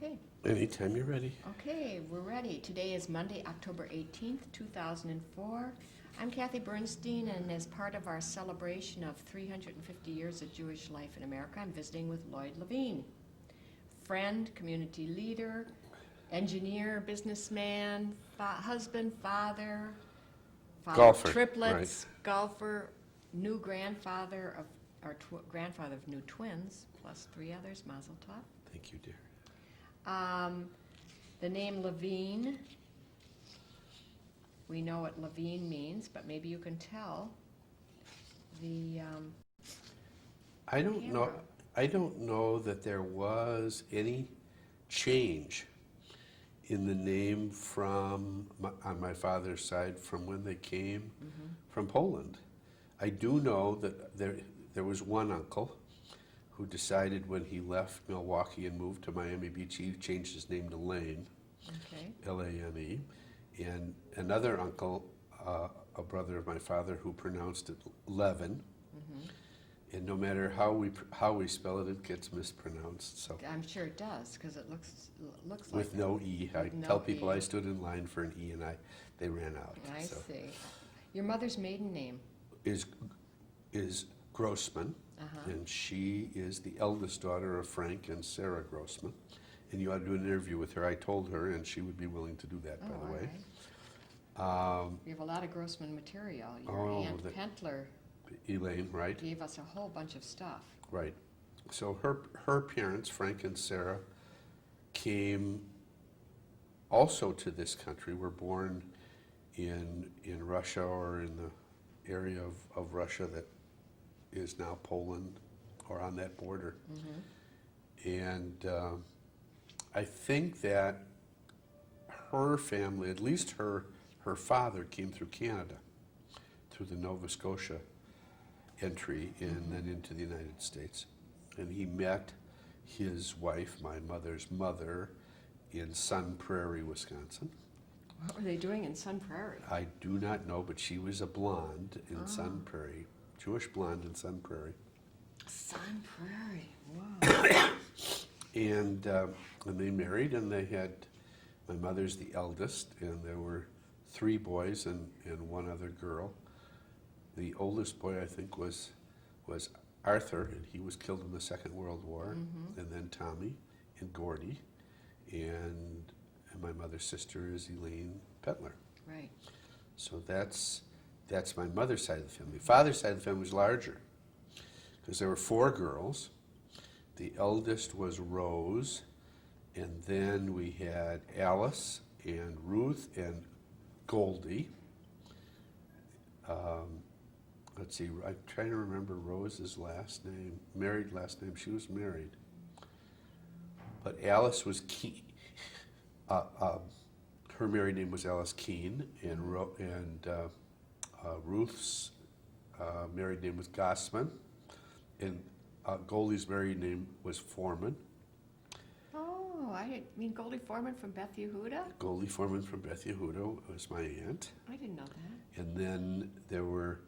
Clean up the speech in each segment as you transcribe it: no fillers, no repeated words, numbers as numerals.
Okay. Anytime you're ready. Okay, we're ready. Today is Monday, October 18th, 2004. I'm Kathy Bernstein, and as part of our celebration of 350 years of Jewish life in America, I'm visiting with Lloyd Levin. Friend, community leader, engineer, businessman, husband, father Golfer, triplets, golfer, new grandfather of grandfather of new twins, plus 3 others, Mazel Tov. Thank you, dear. The name Levin, we know what Levin means, but maybe you can tell the I don't know. camera. I don't know that there was any change in the name from on my father's side from when they came from Poland. I do know that there was one uncle who decided when he left Milwaukee and moved to Miami Beach, he changed his name to Lane, Okay. L-A-N-E, and another uncle, a brother of my father, who pronounced it Levin. And no matter how we spell it, it gets mispronounced. So I'm sure it does, because it looks like with no E, I With no tell people E. I stood in line for an E, and they ran out. I So see. Your mother's maiden name? is Grossman, and she is the eldest daughter of Frank and Sarah Grossman. And you ought to do an interview with her. I told her, and she would be willing to do that, by the way. You have a lot of Grossman material. Your Oh, Aunt Pentler Elaine, right? gave us a whole bunch of stuff. Right. So her parents, Frank and Sarah, came also to this country, were born in Russia, or in the area of Russia that is now Poland, or on that border. And I think that her family, at least her father, came through Canada, through the Nova Scotia entry, and then into the United States. And he met his wife, my mother's mother, in Sun Prairie, Wisconsin. What were they doing in Sun Prairie? I do not know, but she was a blonde in Sun Prairie, Jewish blonde in Sun Prairie. Sun Prairie, wow. And they married, and they had, my mother's the eldest, and there were 3 boys and 1 other girl. The oldest boy, I think, was Arthur, and he was killed in the Second World War, and then Tommy and Gordy, and my mother's sister is Elaine Petler. Right. So that's my mother's side of the family. Father's side of the family was larger, because there were 4 girls. The eldest was Rose, and then we had Alice and Ruth and Goldie. Let's see, I'm trying to remember Rose's last name, married last name. She was married. But Alice was Keene. Her married name was Alice Keene, and Ruth's married name was Gossman, and Goldie's married name was Foreman. Oh, I didn't mean Goldie Foreman from Beth Yehuda? Goldie Foreman from Beth Yehuda was my aunt. I didn't know that. And then there were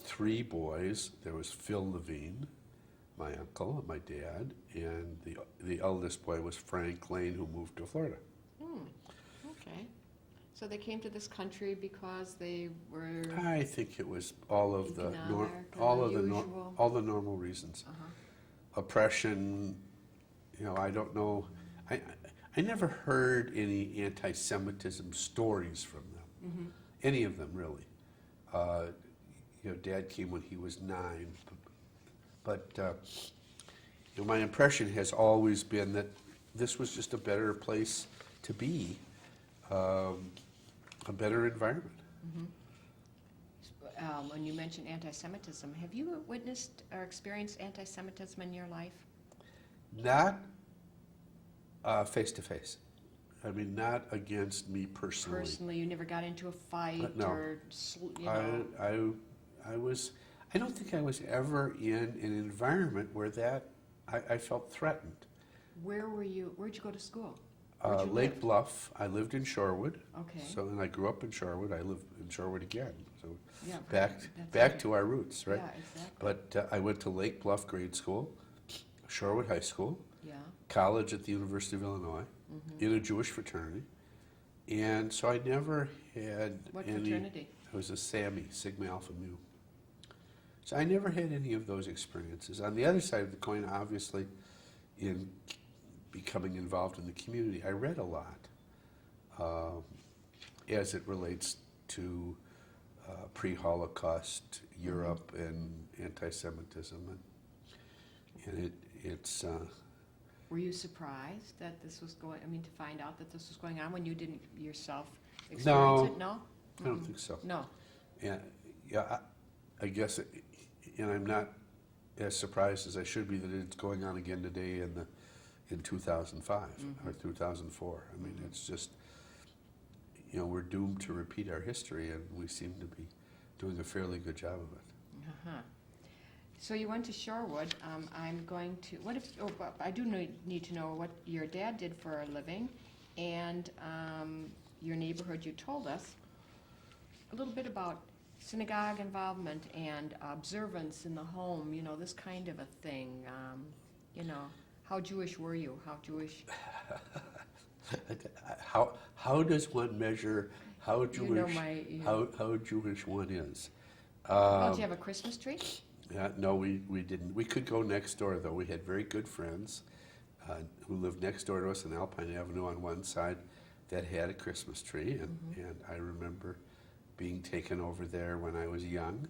3 boys. There was Phil Levine, my uncle and my dad, and the eldest boy was Frank Lane, who moved to Florida. Okay. So they came to this country because they were I think it was all of the economic, unusual. all the normal reasons. Oppression, I don't know. I never heard any anti-Semitism stories from them. Any of them, really. Dad came when he was 9, but my impression has always been that this was just a better place to be, a better environment. When you mentioned anti-Semitism, have you witnessed or experienced anti-Semitism in your life? Not face to face. I mean, not against me personally. Personally, you never got into a fight No. or, I don't think I was ever in an environment where I felt threatened. Where were you? Where'd you go to school? Lake Bluff. I lived in Shorewood. Okay. So, and I grew up in Shorewood. I live in Shorewood again. So Yeah, back that's to our roots, right? Yeah, exactly. But I went to Lake Bluff grade school, Shorewood High School, Yeah. college at the University of Illinois Mm-hmm. in a Jewish fraternity. And so I never had What any. fraternity? I was a SAMI, Sigma Alpha Mu. So I never had any of those experiences. On the other side of the coin, obviously, in becoming involved in the community, I read a lot as it relates to pre-Holocaust Europe and anti-Semitism, and it's. Were you surprised that this was going, to find out that this was going on when you didn't yourself experience it? No? I don't think so. No. Yeah, yeah. I guess, and I'm not as surprised as I should be that it's going on again today in 2005 or 2004. I mean, it's just, we're doomed to repeat our history, and we seem to be doing a fairly good job of it. Uh-huh. So you went to Shorewood. I'm going to, but I do need to know what your dad did for a living, and your neighborhood. You told us a little bit about synagogue involvement and observance in the home, this kind of a thing. How Jewish were you? How Jewish? How does one measure how Jewish how Jewish one is? Did you have a Christmas tree? No, we didn't. We could go next door, though. We had very good friends who lived next door to us on Alpine Avenue on one side that had a Christmas tree, and I remember being taken over there when I was young.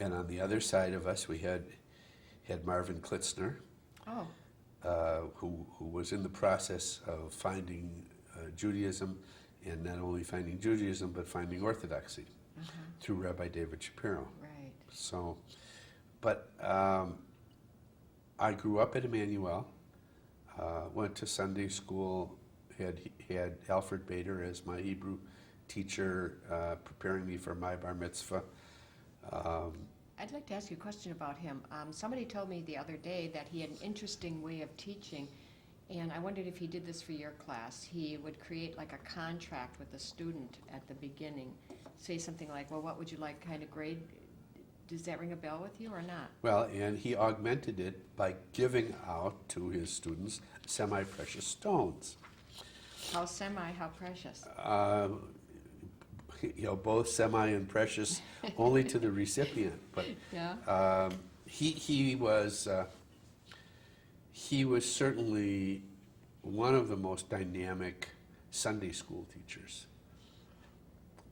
And on the other side of us, we had Marvin Klitzner, who was in the process of finding Judaism, and not only finding Judaism, but finding Orthodoxy through Rabbi David Shapiro. Right. So, but I grew up at Emmanuel, went to Sunday school, had Alfred Bader as my Hebrew teacher, preparing me for my bar mitzvah. I'd like to ask you a question about him. Somebody told me the other day that he had an interesting way of teaching, and I wondered if he did this for your class. He would create like a contract with the student at the beginning, say something like, well, what would you like kind of grade? Does that ring a bell with you or not? Well, and he augmented it by giving out to his students semi-precious stones. How precious? Both semi and precious only to the recipient. But Yeah. he was certainly one of the most dynamic Sunday school teachers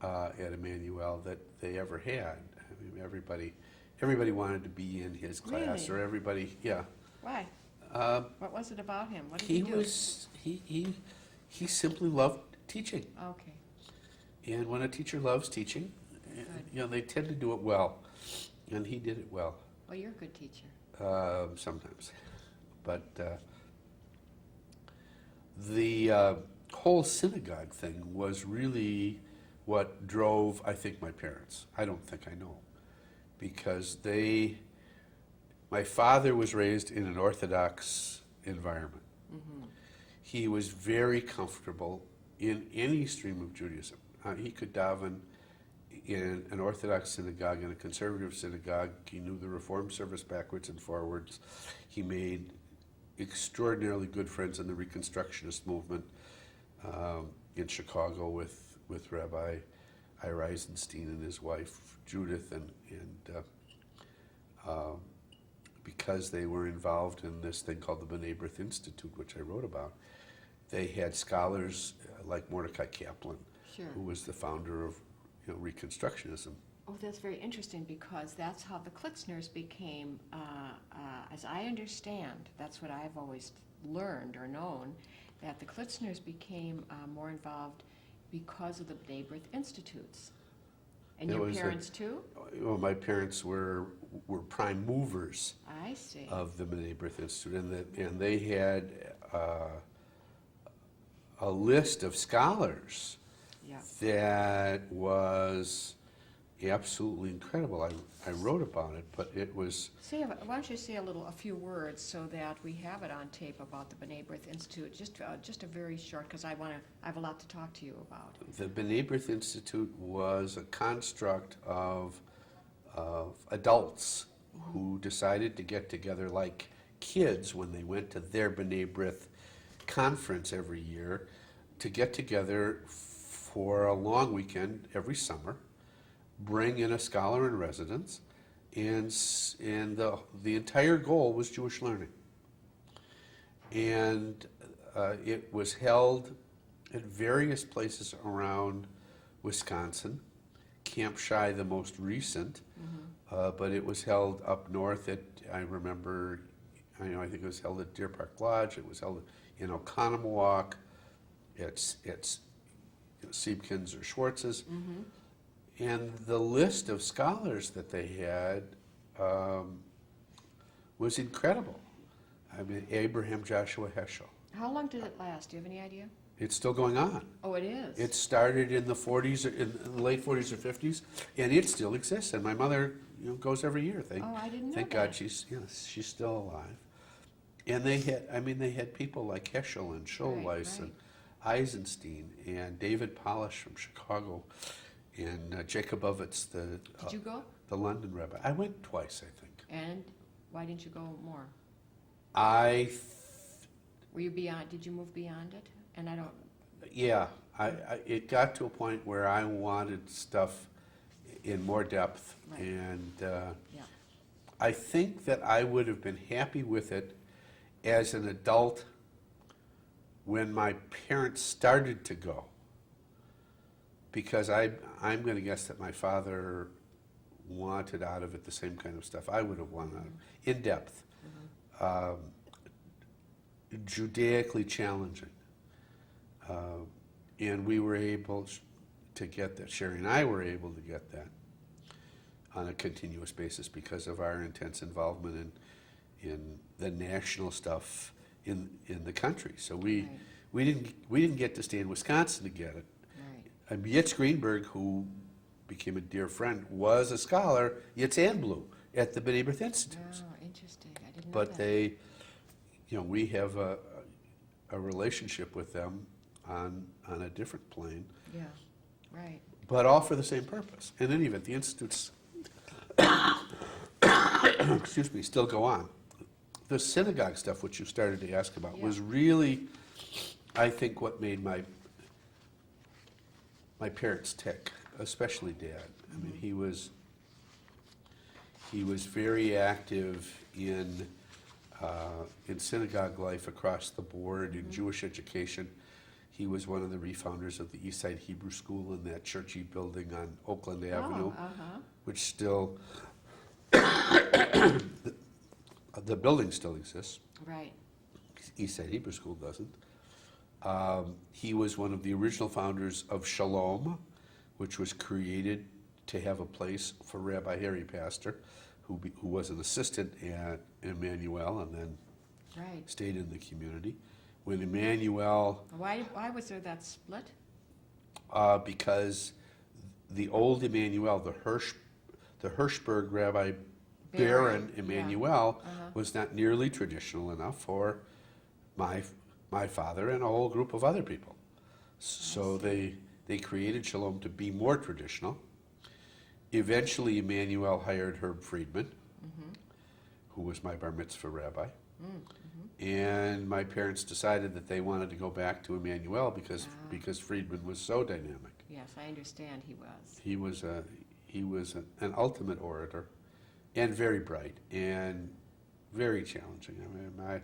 at Emmanuel that they ever had. I mean, everybody wanted to be in his class, Really? or everybody, yeah. Why? What was it about him? What did He he do? was he simply loved teaching. Okay. And when a teacher loves teaching, they tend to do it well, and he did it well. Well, you're a good teacher. Sometimes, but the whole synagogue thing was really what drove, I think, my parents. I don't think I know, because my father was raised in an Orthodox environment. He was very comfortable in any stream of Judaism. He could daven in an Orthodox synagogue, in a conservative synagogue. He knew the Reform service backwards and forwards. He made extraordinarily good friends in the Reconstructionist movement in Chicago with Rabbi Ira Eisenstein and his wife Judith, and because they were involved in this thing called the B'nai B'rith Institute, which I wrote about, they had scholars like Mordecai Kaplan, Sure. who was the founder of Reconstructionism. Oh, that's very interesting, because that's how the Klitzners became, as I understand, that's what I've always learned or known, that the Klitzners became more involved because of the B'nai B'rith Institutes. And It your was parents too? Well, my parents were prime movers I see. of the B'nai B'rith Institute, and they had a list of scholars Yeah. that was absolutely incredible. I wrote about it, but it was... Why don't you say a few words so that we have it on tape about the B'nai B'rith Institute, just a very short, because I have a lot to talk to you about. The B'nai B'rith Institute was a construct of adults who decided to get together like kids, when they went to their B'nai B'rith conference every year, to get together for a long weekend every summer, bring in a scholar in residence, and the entire goal was Jewish learning. And it was held at various places around Wisconsin. Camp Shy, the most recent, but it was held up north at, I think it was held at Deer Park Lodge, it was held in Oconomowoc, at Siebkins or Schwartz's. And the list of scholars that they had was incredible. I mean, Abraham Joshua Heschel. How long did it last? Do you have any idea? It's still going on. Oh, it is? It started in the 40s, in the late 40s or 50s, and it still exists. And my mother, goes every year. Oh, I didn't know Thank that. God she's still alive. And they had people like Heschel and Schulweis and Eisenstein and David Polish from Chicago and Jacobovitz, Did you go? the London rabbi. I went twice, I think. And why didn't you go more? Were you beyond, did you move beyond it? And I don't, Yeah, it got to a point where I wanted stuff in more depth, Right. and yeah, I think that I would have been happy with it as an adult when my parents started to go, because I'm going to guess that my father wanted out of it the same kind of stuff I would have wanted out of it, in depth, Judaically challenging. And we were able to get that. Sherry and I were able to get that on a continuous basis because of our intense involvement in the national stuff in the country. So we didn't get to stay in Wisconsin to get it. right. Yitz Greenberg, who became a dear friend, was a scholar, Yitz and Blue, at the B'nai B'rith Institute. Oh, interesting. I didn't know But that. they, we have a relationship with them on a different plane, Yeah, right. but all for the same purpose. In any event, the institutes, excuse me, still go on. The synagogue stuff, which you started to ask about, was really, I think, what made my parents tick, especially Dad. I mean, he was very active in synagogue life across the board, in Jewish education. He was one of the refounders of the East Side Hebrew School in that churchy building on Oakland Avenue, which still, the building still exists. Right. East Side Hebrew School doesn't. He was one of the original founders of Shalom, which was created to have a place for Rabbi Harry Pastor, who was an assistant at Emmanuel and then stayed in the community. When Emmanuel... Why was there that split? Because the old Emmanuel, the Hirschberg Rabbi Baron Emmanuel, was not nearly traditional enough for my father and a whole group of other people. So they created Shalom to be more traditional. Eventually, Emmanuel hired Herb Friedman, who was my bar mitzvah rabbi. And my parents decided that they wanted to go back to Emmanuel because Friedman was so dynamic. Yes, I understand he was. He was an ultimate orator, and very bright and very challenging. I mean,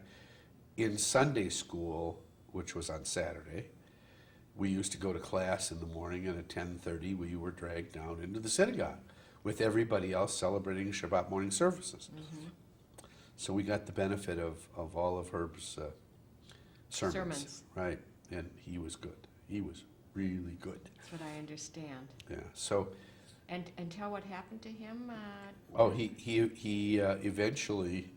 in Sunday school, which was on Saturday, we used to go to class in the morning, and at 10:30 we were dragged down into the synagogue with everybody else celebrating Shabbat morning services. So we got the benefit of all of Herb's sermons. Right, and he was good. He was really good. That's what I understand. Yeah, so... And tell what happened to him? He eventually,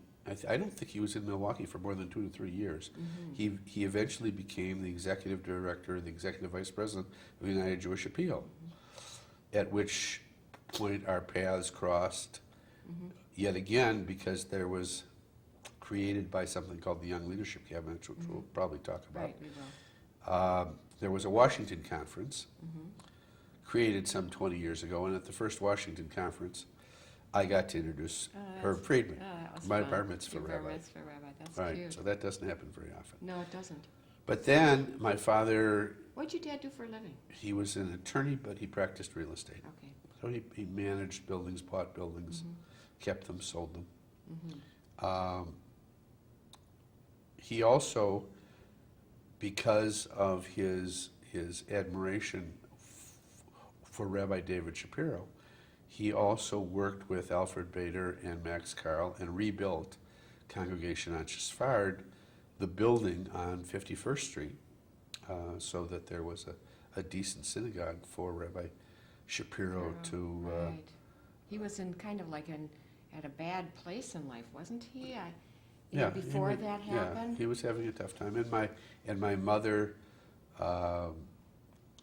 I don't think he was in Milwaukee for more than 2 to 3 years. He eventually became the executive director, the executive vice president of the United Jewish Appeal, at which point our paths crossed yet again, because there was created by something called the Young Leadership Cabinet, which we'll probably talk about. Right, we will. There was a Washington conference created some 20 years ago, and at the first Washington conference, I got to introduce Oh, Herb Friedman, that was my fun. bar mitzvah Your rabbi. bar mitzvah rabbi. That's Right, cute. so that doesn't happen very often. No, it doesn't. But then my father, What'd your dad do for a living? he was an attorney, but he practiced real estate. Okay. So he managed buildings, bought buildings, kept them, sold them. He also, because of his admiration for Rabbi David Shapiro, he also worked with Alfred Bader and Max Carl and rebuilt Congregation on Sfard, the building on 51st Street, so that there was a decent synagogue for Rabbi Shapiro to. Right. He was in kind of like at a bad place in life, wasn't he? Before that happened. Yeah, he was having a tough time, and my mother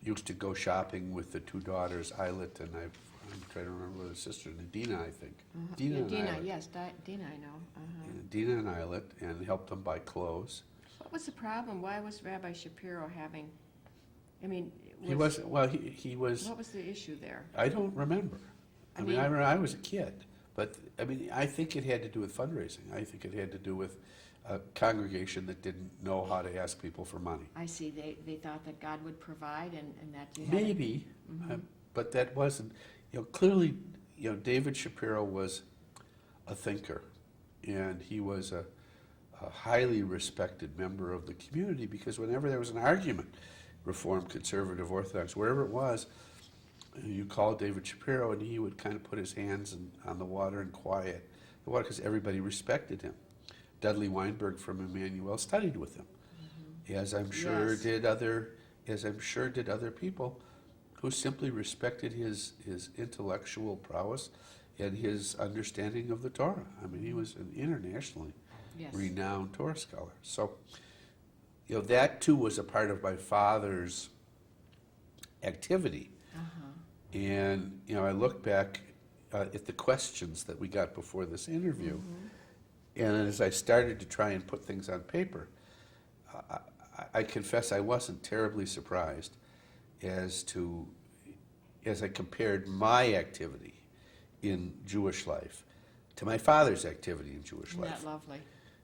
used to go shopping with the two daughters, Eilert and I'm trying to remember the sister, Dina, I think. Dina and Dina, Eilert. yes, Dina, I know. And Dina and Eilert, and helped them buy clothes. What was the problem? Why was Rabbi Shapiro having? I mean, He was he was. What was the issue there? I don't remember. I mean, I was a kid, but I mean, I think it had to do with fundraising. I think it had to do with a congregation that didn't know how to ask people for money. I see. They thought that God would provide, and that you had Maybe, but that wasn't. Clearly, David Shapiro was a thinker, and he was a highly respected member of the community, because whenever there was an argument, Reformed, Conservative, Orthodox, wherever it was, you called David Shapiro, and he would kind of put his hands on the water and quiet the water, because everybody respected him. Dudley Weinberg from Emmanuel studied with him, as I'm sure did other people who simply respected his intellectual prowess and his understanding of the Torah. I mean, he was an internationally renowned Torah scholar. So, that too was a part of my father's activity. And, I look back at the questions that we got before this interview, and as I started to try and put things on paper, I confess I wasn't terribly surprised as I compared my activity in Jewish life to my father's activity in Jewish life. Isn't that lovely?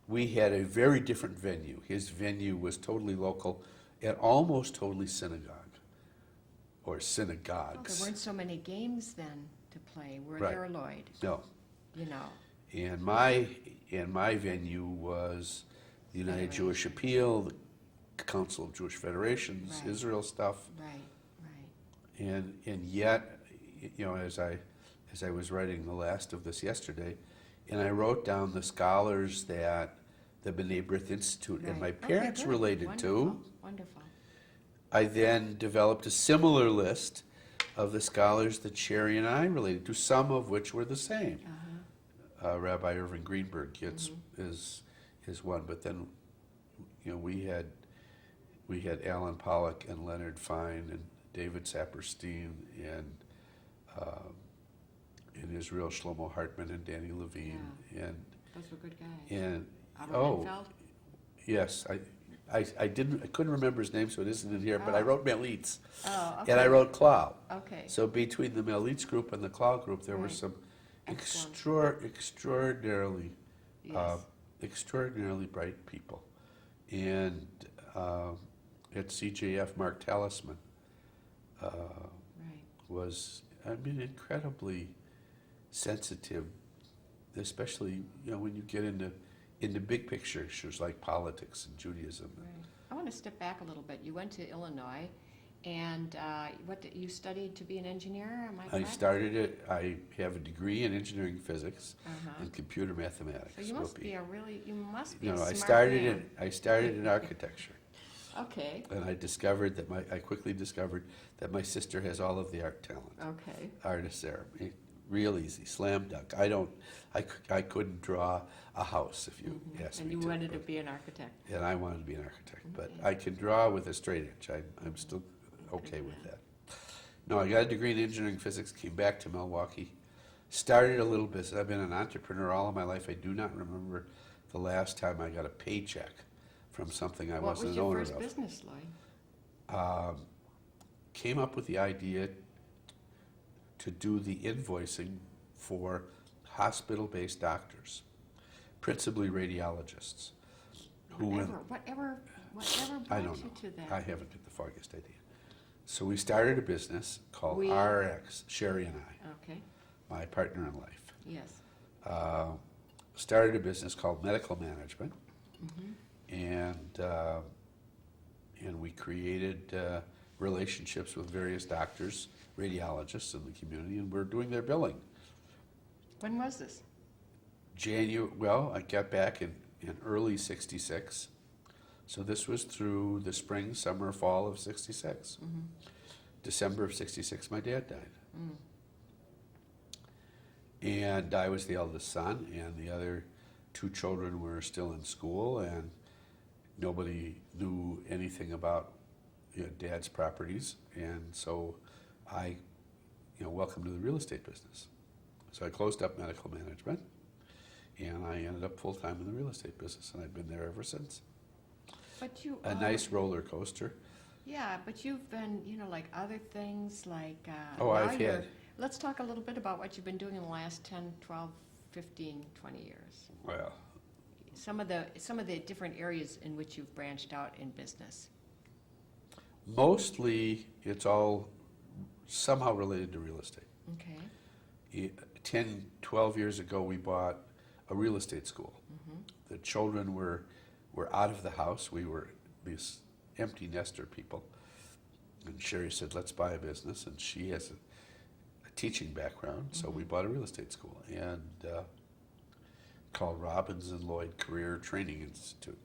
We had a very different venue. His venue was totally local and almost totally synagogue, or synagogues. There weren't so many games then to play, were Right. there, Lloyd? No. And my venue was the United Jewish Appeal, the Council of Jewish Federations, Right. Israel stuff. Right. And yet, as I was writing the last of this yesterday, and I wrote down the scholars that the B'nai B'rith Institute and my parents related to, Wonderful. I then developed a similar list of the scholars that Sherry and I related to, some of which were the same. Rabbi Irving Greenberg is one, but then we had Alan Pollack and Leonard Fine and David Saperstein and in Israel Shlomo Hartman and Danny Levine and Those were good guys. and Albert Menfeld? yes, I couldn't remember his name, so it isn't in here, but I wrote Melitz. Oh, okay. And I wrote Klau. Okay. So between the Melitz group and the Klau group, there were Right. some Excellent. extraordinarily Yes. extraordinarily bright people. And at CJF, Mark Talisman Right. was, incredibly sensitive, especially, when you get into big picture issues like politics and Judaism. Right. I want to step back a little bit. You went to Illinois, and you studied to be an engineer? Am I I correct? started it, I have a degree in engineering physics and computer mathematics. So you must be a No, smart I started in architecture. Okay. And I quickly discovered that my sister has all of the art talent. Okay. Artist there. Real easy, slam dunk. I couldn't draw a house if you asked And me you to. wanted to but- be an architect. And I wanted to be an architect, but I can draw with a straight edge. I'm still okay with that. No, I got a degree in engineering physics, came back to Milwaukee, started a little business. I've been an entrepreneur all of my life. I do not remember the last time I got a paycheck from something I wasn't an owner What was your of. first business, Lloyd? Came up with the idea to do the invoicing for hospital-based doctors, principally radiologists, who Whatever I brought don't you know. to that? I haven't got the foggiest idea. So we started a business called We? RX, Sherry and I, Okay, my partner in life. yes. Started a business called Medical Management, Mm-hmm. and we created relationships with various doctors, radiologists in the community, and we're doing their billing. When was this? Well, I got back in early '66, so this was through the spring, summer, fall of '66. Mm-hmm. December of '66, my dad died. Mm. And I was the eldest son, and the other two children were still in school, and nobody knew anything about Dad's properties, and so I, welcome to the real estate business. So I closed up medical management, and I ended up full-time in the real estate business, and I've been there ever since. But you. A nice roller coaster. Yeah, but you've been, like other things like. Oh, now I've had. Let's talk a little bit about what you've been doing in the last 10, 12, 15, 20 years. Well, Some of the different areas in which you've branched out in business. mostly it's all somehow related to real estate. Okay. 10, 12 years ago, we bought a real estate school. Mm-hmm. The children were out of the house. We were these empty nester people. And Sherry said, let's buy a business. And she has a teaching background, so we bought a real estate school and called Robbins and Lloyd Career Training Institute.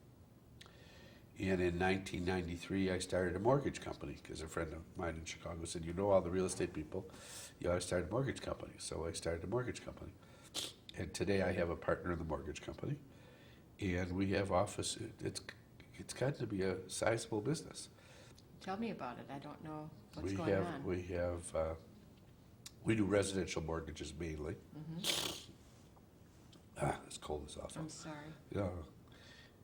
And in 1993, I started a mortgage company because a friend of mine in Chicago said, all the real estate people, you ought to start a mortgage company. So I started a mortgage company. And today I have a partner in the mortgage company. And we have office, it's gotten to be a sizable business. Tell me about it. I don't know what's We going have, on. we do residential mortgages mainly. Mm-hmm. It's cold as awful. I'm sorry. Yeah.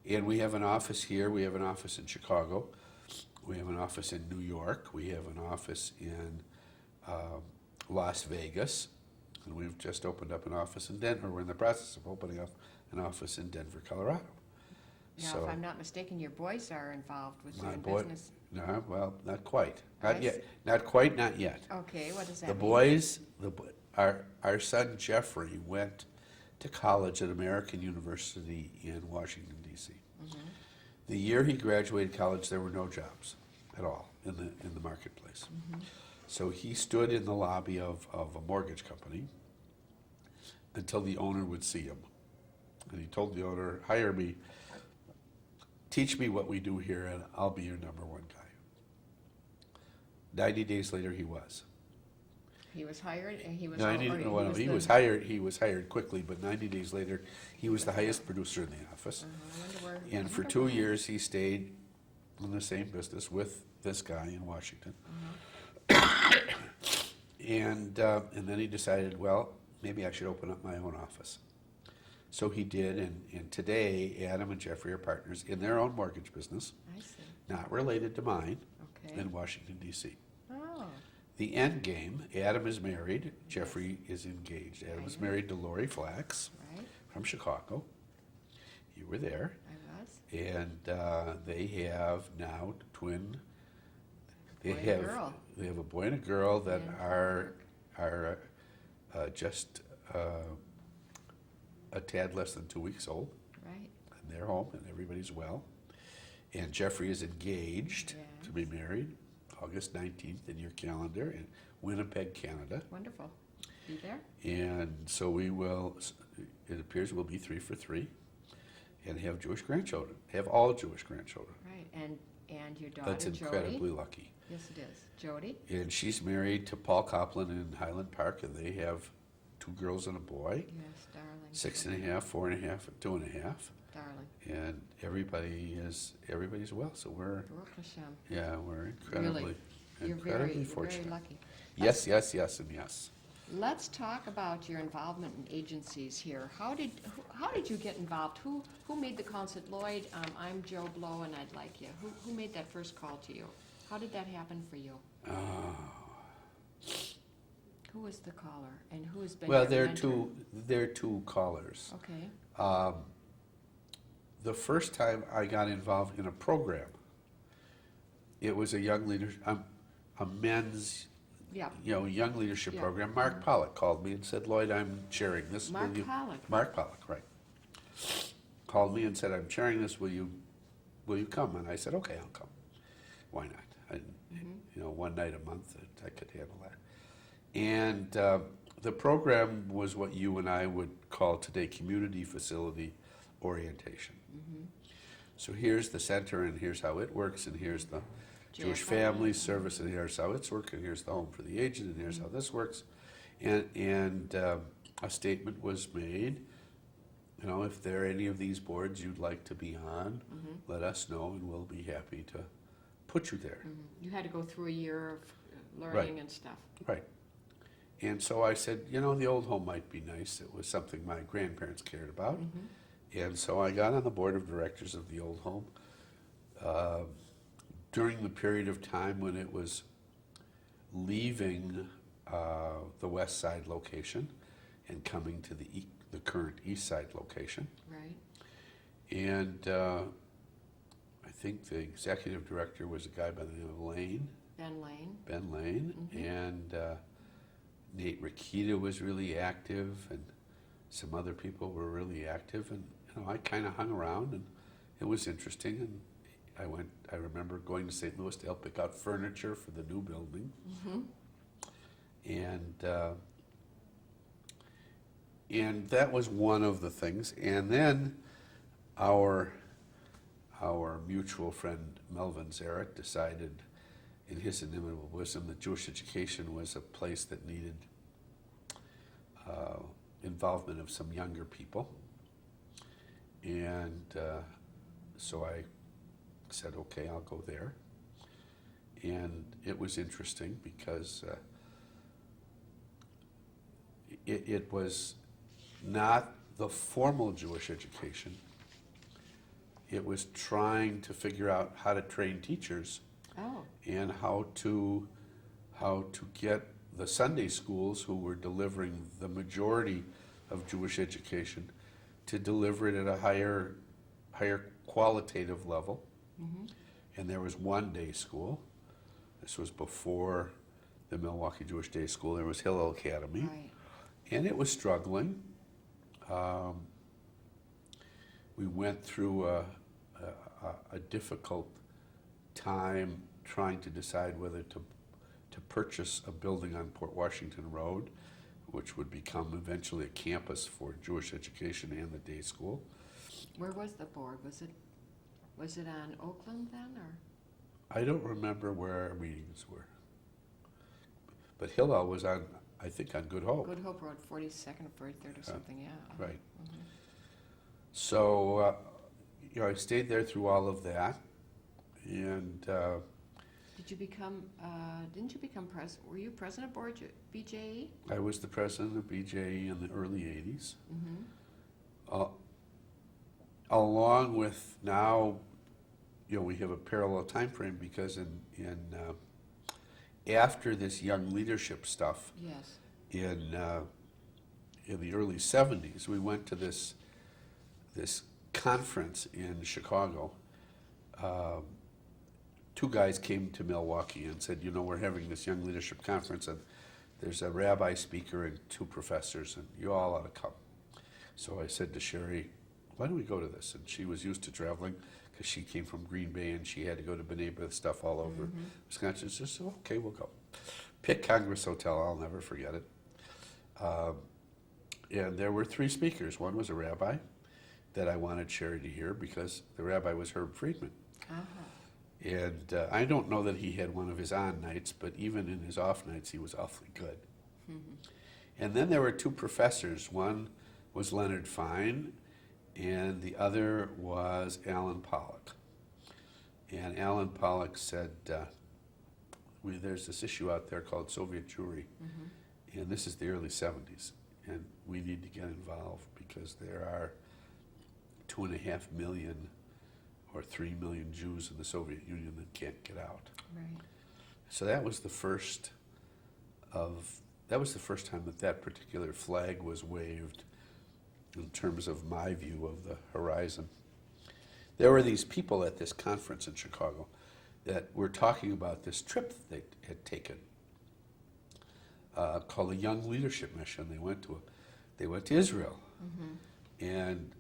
And we have an office here, we have an office in Chicago, we have an office in New York, we have an office in Las Vegas, and we've just opened up an office in Denver. We're in the process of opening up an office in Denver, Colorado. Now, So if I'm not mistaken, your boys are involved with my your boy- business. No, well, not quite. I Not yet. see. Not quite, not yet. Okay, what does that The mean? boys, our son Jeffrey went to college at American University in Washington, D.C. Mm-hmm. The year he graduated college, there were no jobs at all in the marketplace. Mm-hmm. So he stood in the lobby of a mortgage company until the owner would see him. And he told the owner, hire me, teach me what we do here, and I'll be your number one guy. 90 days later, he was. He was hired and he was. 90, or well, no, he was hired. He was hired quickly, but 90 days later, he was the highest producer in the office. I wonder where. And for 2 years, he stayed in the same business with this guy in Washington. And then he decided, well, maybe I should open up my own office. So he did, and today Adam and Jeffrey are partners in their own mortgage business, I see. not related to mine, Okay. in Washington, D.C. Oh, The end game, Adam is married, Jeffrey is engaged. Adam is Right. married to Lori Flax right. from Chicago. You were there. I was. And they have now twin. They Boy and have girl. they have a boy and a girl that And are just a tad less than 2 weeks old, Right. and they're home and everybody's well. And Jeffrey is engaged to be married August 19th in your calendar in Winnipeg, Canada. Wonderful. Be there. And so we will. It appears we'll be 3 for 3, and have Jewish grandchildren. Have all Jewish grandchildren. Right. And your daughter That's Jody. incredibly lucky. Yes, it is. Jody. And she's married to Paul Copland in Highland Park, and they have 2 girls and a boy, Yes, darling. 6.5, 4.5, and 2.5. Darling. And everybody's well. So we're Baruch Hashem. we're incredibly You're incredibly very fortunate. lucky. Yes, yes, yes, and yes. Let's talk about your involvement in agencies here. How did you get involved? Who made the call and said, Lloyd, I'm Joe Blow and I'd like you? Who made that first call to you? How did that happen for you? Who was the caller, and who has been Well, your mentor? there are two callers. Okay. The first time I got involved in a program, it was a young leader, a men's, Yeah. young leadership Yeah. program. Mark Pollock called me and said, Lloyd, I'm chairing this. Will Mark you-" Pollock. Mark Pollock, right. Called me and said, I'm chairing this, will you come? And I said, okay, I'll come. Why not? One night a month, I could handle that. And the program was what you and I would call today community facility orientation. So here's the center, and here's how it works, and here's the Jewish Family Service, and here's how it's working, here's the Home for the Aged, and here's how this works. And a statement was made, if there are any of these boards you'd like to be on, let us know, and we'll be happy to put you there. You had to go through a year of learning Right. and stuff. Right. And so I said, the old home might be nice. It was something my grandparents cared about. And so I got on the board of directors of the old home during the period of time when it was leaving the west side location and coming to the current east side location. Right. And I think the executive director was a guy by the name of Ben Lane. And Nate Rakita was really active, and some other people were really active, and I kind of hung around, and it was interesting. And I remember going to St. Louis to help pick out furniture for the new building. And that was one of the things. And then our mutual friend Melvin Zarrett decided, in his inimitable wisdom, that Jewish education was a place that needed involvement of some younger people. And so I said, okay, I'll go there. And it was interesting because it was not the formal Jewish education. It was trying to figure out how to train teachers and how to get the Sunday schools, who were delivering the majority of Jewish education, to deliver it at a higher qualitative level. And there was one day school. This was before the Milwaukee Jewish Day School. There was Hillel Academy. Right. And it was struggling. We went through a difficult time trying to decide whether to purchase a building on Port Washington Road, which would become eventually a campus for Jewish education and the day school. Where was the board? Was it on Oakland then, or? I don't remember where our meetings were. But Hillel was on, I think, on Good Hope. Good Hope Road, 42nd or 43rd or something, yeah. Right. So, I stayed there through all of that, and Did you become, didn't you become president, were you president of board, BJE? I was the president of BJE in the early 80s. Along with now, we have a parallel time frame, because after this young leadership stuff, Yes. in the early 70s, we went to this conference in Chicago. Two guys came to Milwaukee and said, we're having this young leadership conference, and there's a rabbi speaker and two professors, and you all ought to come. So I said to Sherry, why don't we go to this? And she was used to traveling because she came from Green Bay and she had to go to B'nai B'rith stuff all over Wisconsin. She said, okay, we'll go. Pitt Congress Hotel, I'll never forget it. And there were three speakers. One was a rabbi that I wanted Sherry to hear because the rabbi was Herb Friedman. And I don't know that he had one of his on nights, but even in his off nights, he was awfully good. And then there were two professors. One was Leonard Fine, and the other was Alan Pollock. And Alan Pollock said, there's this issue out there called Soviet Jewry, and this is the early 70s, and we need to get involved because there are 2.5 million or 3 million Jews in the Soviet Union that can't get out. Right. So that was the first of that was the first time that that particular flag was waved in terms of my view of the horizon. There were these people at this conference in Chicago that were talking about this trip that they had taken called the Young Leadership Mission. They went to Israel, and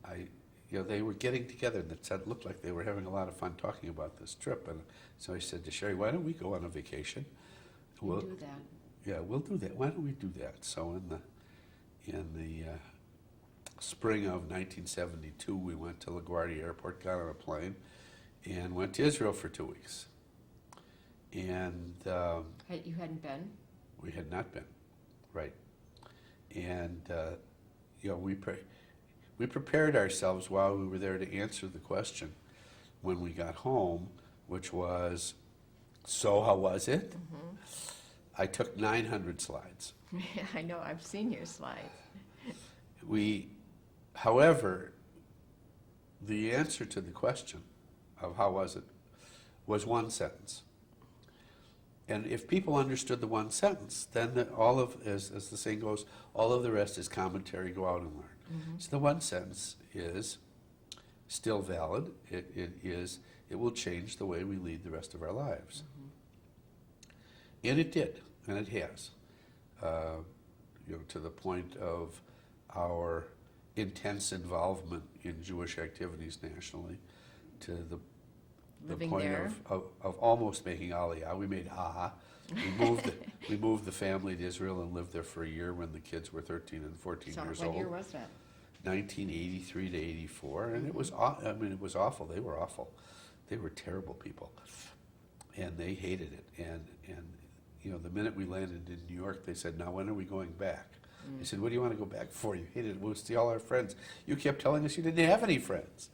they were getting together, and it looked like they were having a lot of fun talking about this trip. And so I said to Sherry, "Why don't we go on a vacation? We'll do that. Yeah, we'll do that. Why don't we do that?" So in the spring of 1972, we went to LaGuardia Airport, got on a plane, and went to Israel for 2 weeks. And You hadn't been? we had not been, right? And we prepared ourselves while we were there to answer the question when we got home, which was, "So how was it?" I took 900 slides. Yeah, I know. I've seen your slides. However, the answer to the question of how was it was one sentence. And if people understood the one sentence, then as the saying goes, all of the rest is commentary, go out and learn. So the one sentence is still valid. It will change the way we lead the rest of our lives. And it did, and it has, to the point of our intense involvement in Jewish activities nationally, to the Living point there. of almost making Aliyah. We made AHA. We moved the family to Israel and lived there for a year when the kids were 13 and 14 So years what old. year was that? 1983 to 84, and it was it was awful. They were awful. They were terrible people, and they hated it. And the minute we landed in New York, they said, "Now when are we going back?" I said, "What do you want to go back for? You hated it. We'll see all our friends. You kept telling us you didn't have any friends."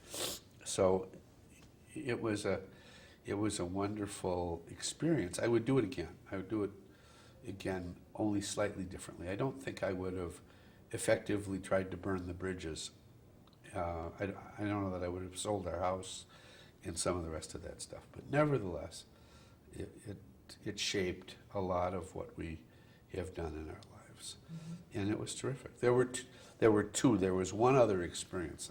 So it was a wonderful experience. I would do it again. I would do it again, only slightly differently. I don't think I would have effectively tried to burn the bridges. I don't know that I would have sold our house and some of the rest of that stuff. But nevertheless, it shaped a lot of what we have done in our lives. And it was terrific. There were two. There was one other experience.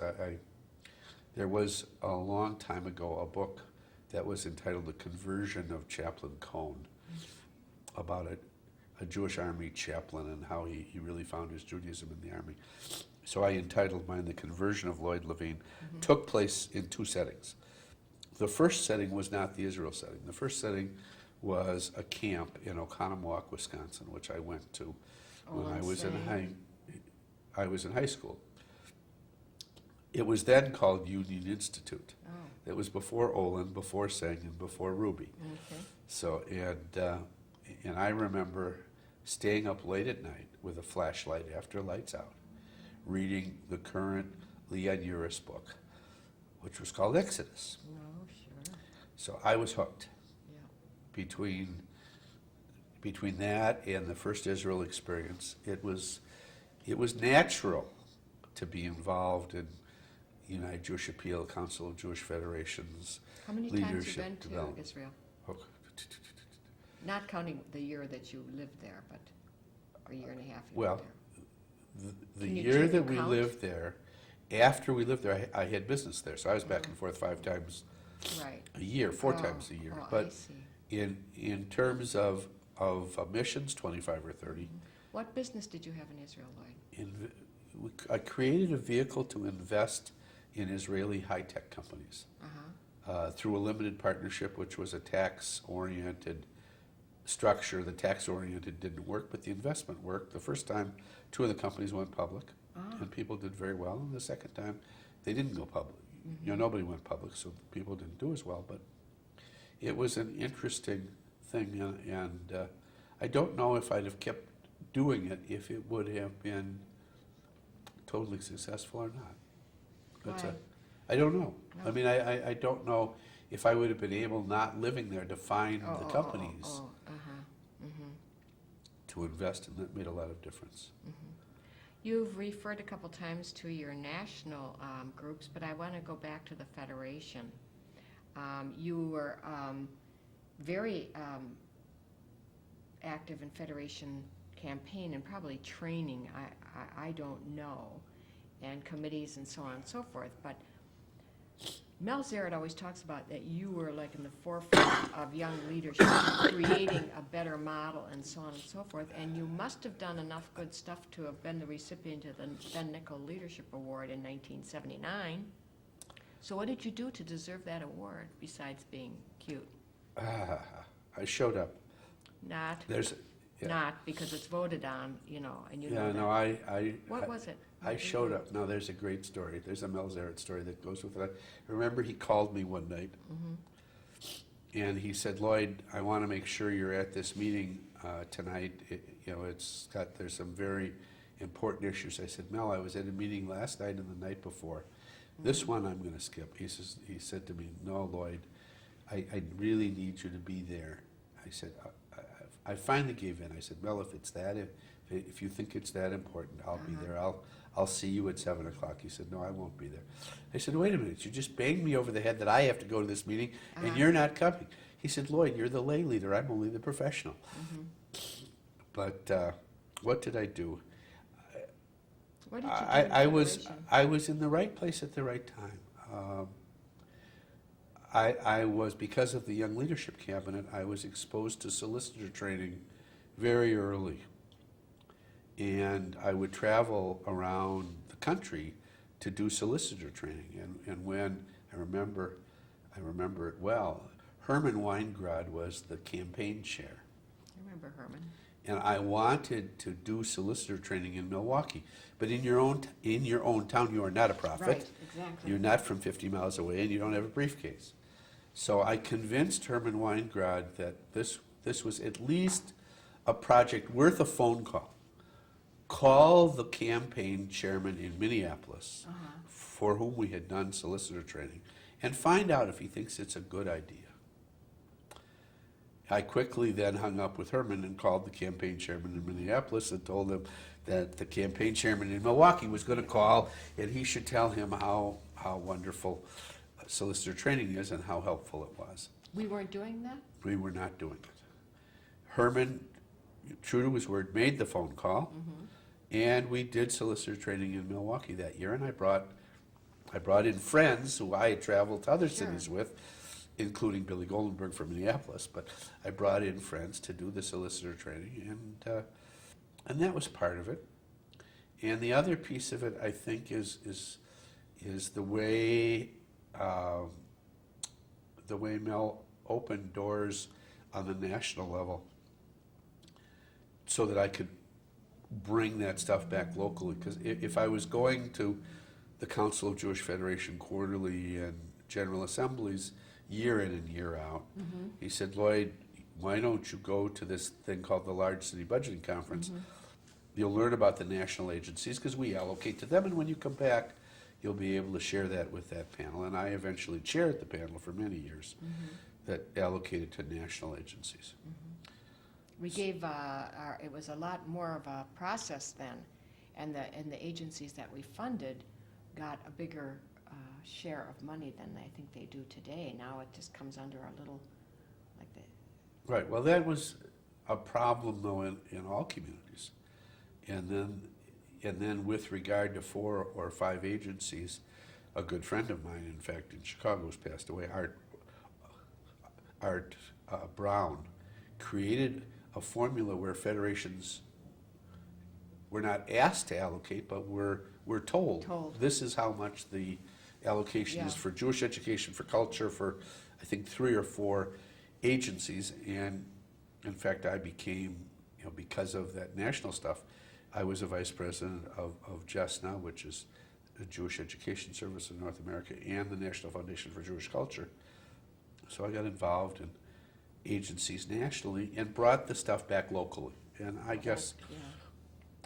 There was a long time ago a book that was entitled "The Conversion of Chaplain Cohn," about a Jewish army chaplain and how he really found his Judaism in the army. So I entitled mine "The Conversion of Lloyd Levin." Took place in two settings. The first setting was not the Israel setting. The first setting was a camp in Oconomowoc, Wisconsin, which I went to when I was in high school. It was then called Union Institute. It was before Olin, before Seng, and before Ruby. Okay. So and I remember staying up late at night with a flashlight after lights out, reading the current Leon Uris book, which was called Exodus. Oh, sure. So I was hooked. Yeah. Between that and the first Israel experience, it was natural to be involved in United Jewish Appeal, Council of Jewish Federations, How many times have you leadership been to development. Israel? Oh, Not counting the year that you lived there, but a year and a half you Well, lived there. The Can you year keep that we count? lived there, after we lived there, I had business there, so I was back and forth 5 times Right. a year, 4 times a year. Oh, I But see. in terms of missions, 25 or 30. What business did you have in Israel, Lloyd? I created a vehicle to invest in Israeli high-tech companies through a limited partnership, which was a tax-oriented structure. The tax-oriented didn't work, but the investment worked. The first time, 2 of the companies went public, and people did very well. And the second time, they didn't go public. Nobody went public, so people didn't do as well. But it was an interesting thing, and I don't know if I'd have kept doing it if it would have been totally successful or not. But Why? I don't know. No. I mean, I don't know if I would have been able, not living there, to find the companies to invest in. That made a lot of difference. You've referred a couple times to your national groups, but I want to go back to the Federation. You were very active in Federation campaign and probably training, I don't know, and committees and so on and so forth, but Mel Zarrett always talks about that you were like in the forefront of young leadership, creating a better model and so on and so forth, and you must have done enough good stuff to have been the recipient of the Ben Nickel Leadership Award in 1979. So what did you do to deserve that award besides being cute? I showed up. Not, There's, yeah. not because it's voted on, you know, and you know Yeah, that. no, What was it? I showed up. No, there's a great story. There's a Mel Zarrett story that goes with it. I remember he called me one night, and he said, "Lloyd, I want to make sure you're at this meeting tonight. There's some very important issues." I said, "Mel, I was at a meeting last night and the night before. This one I'm going to skip." He said to me, "No, Lloyd, I really need you to be there." I said, I finally gave in. I said, "Mel, if you think it's that important, I'll be there. I'll see you at 7 o'clock. He said, "No, I won't be there." I said, "Wait a minute, you just banged me over the head that I have to go to this meeting and you're not coming." He said, "Lloyd, you're the lay leader. I'm only the professional." But what did I do? What did you do? I was in the right place at the right time. I was, because of the Young Leadership Cabinet, I was exposed to solicitor training very early. And I would travel around the country to do solicitor training. And when, I remember it well, Herman Weingrod was the campaign chair. I remember Herman. And I wanted to do solicitor training in Milwaukee. But in your own town, you are not a prophet. Right, exactly. You're not from 50 miles away, and you don't have a briefcase. So I convinced Herman Weingrod that this was at least a project worth a phone call. Call the campaign chairman in Minneapolis, for whom we had done solicitor training, and find out if he thinks it's a good idea. I quickly then hung up with Herman and called the campaign chairman in Minneapolis and told him that the campaign chairman in Milwaukee was going to call, and he should tell him how wonderful solicitor training is and how helpful it was. We weren't doing that? We were not doing it. Herman, true to his word, made the phone call, and we did solicitor training in Milwaukee that year, and I brought in friends who I had traveled to other cities with, including Billy Goldenberg from Minneapolis, but I brought in friends to do the solicitor training, and that was part of it. And the other piece of it, I think, is the way Mel opened doors on the national level so that I could bring that stuff back locally. Because if I was going to the Council of Jewish Federation quarterly and General Assemblies year in and year out, he said, "Lloyd, why don't you go to this thing called the Large City Budgeting Conference? You'll learn about the national agencies because we allocate to them, and when you come back, you'll be able to share that with that panel." And I eventually chaired the panel for many years that allocated to national agencies. We gave, it was a lot more of a process then, and the agencies that we funded got a bigger share of money than I think they do today. Now it just comes under a little, like the... Right, well, that was a problem, though, in all communities. And then with regard to 4 or 5 agencies, a good friend of mine, in fact, in Chicago, who's passed away, Art Brown, created a formula where federations were not asked to allocate, but were told. This is how much the allocation is for Jewish education, for culture, for I think 3 or 4 agencies. And in fact, I became, because of that national stuff, I was a vice president of JESNA, which is the Jewish Education Service in North America, and the National Foundation for Jewish Culture. So I got involved in agencies nationally and brought the stuff back locally. And I guess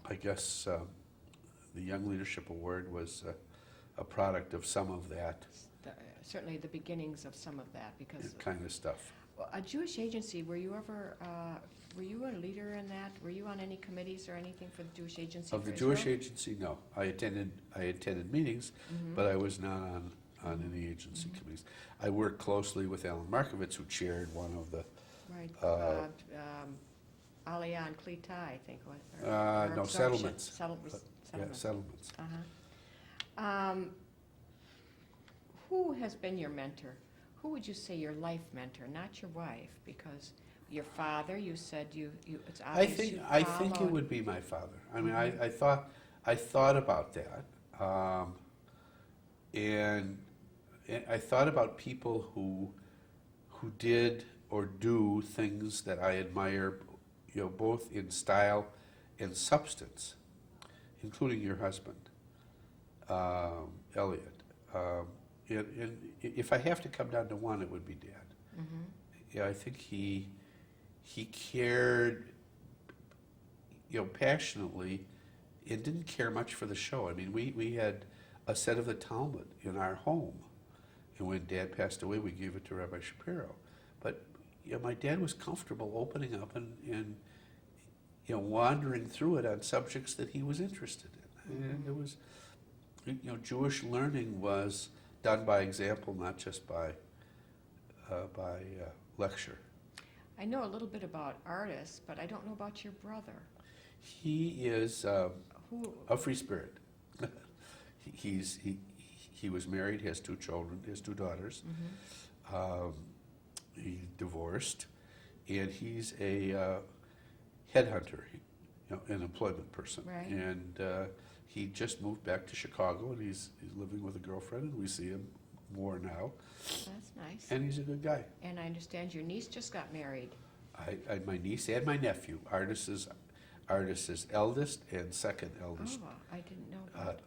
the Young Leadership Award was a product of some of that. Certainly the beginnings of some of that, because kind of stuff. Well, a Jewish agency, were you a leader in that? Were you on any committees or anything for the Jewish Agency? Of the Jewish Agency, no. I attended meetings, but I was not on any agency committees. I worked closely with Alan Markovitz, who chaired one of the... Right. Aliyah and Klita, I think, or No, absorption. settlements. Settlements. Yeah, settlements. Uh-huh. Who has been your mentor? Who would you say your life mentor, not your wife? Because your father, you said it's obvious you I think it followed. would be my father. I mean, Mhm. I thought about that, and I thought about people who did or do things that I admire, both in style and substance, including your husband, Elliot. And if I have to come down to one, it would be Dad. Mhm. Yeah, I think he cared, passionately, and didn't care much for the show. I mean, we had a set of the Talmud in our home, and when Dad passed away, we gave it to Rabbi Shapiro. But my dad was comfortable opening up and wandering through it on subjects that he was interested in, and it was, Jewish learning was done by example, not just by lecture. I know a little bit about artists, but I don't know about your brother. He is Who? a free spirit. He was married, has 2 children, has 2 daughters. Mhm. He divorced, and he's a headhunter, an employment person. Right. And he just moved back to Chicago, and he's living with a girlfriend, and we see him more now. That's nice. And he's a good guy. And I understand your niece just got married. My niece and my nephew, Artis's eldest and second eldest Oh, I didn't know that.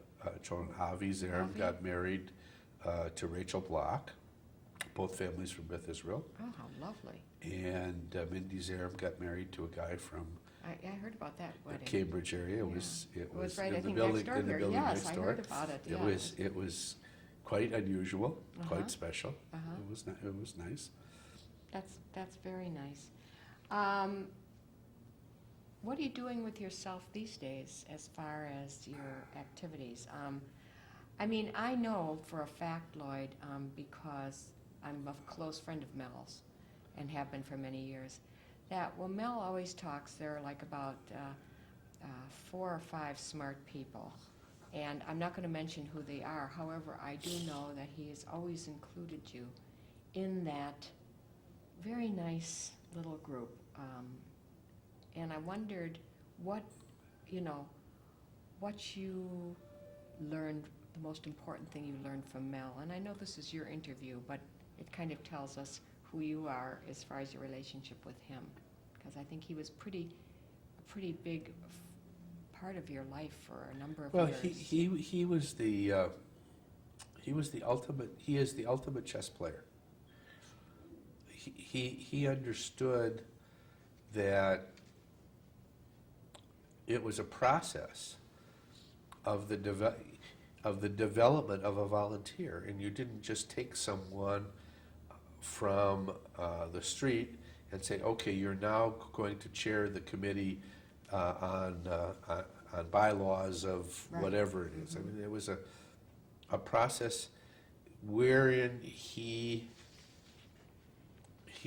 children. Avi Zerim Avi? got married to Rachel Block, both families from Beth Israel. Oh, how lovely. And Mindy Zerim got married to a guy from I heard about that the wedding. Cambridge area. Yeah. It was was right, in I the think, building, next door in the here. building Yes, next I door. heard about it. It Yeah. was quite unusual, Uh-huh. quite special. Uh-huh. It was nice. That's very nice. What are you doing with yourself these days as far as your activities? I mean, I know for a fact, Lloyd, because I'm a close friend of Mel's and have been for many years, that when Mel always talks, there are like about 4 or 5 smart people. And I'm not going to mention who they are. However, I do know that he has always included you in that very nice little group. And I wondered what you learned, the most important thing you learned from Mel. And I know this is your interview, but it kind of tells us who you are as far as your relationship with him. Because I think he was a pretty big part of your life for a number of years. He was the ultimate chess player. He understood that it was a process of the development of a volunteer, and you didn't just take someone from the street and say, okay, you're now going to chair the committee on bylaws of Right. whatever it is. Mhm. I mean, it was a process wherein he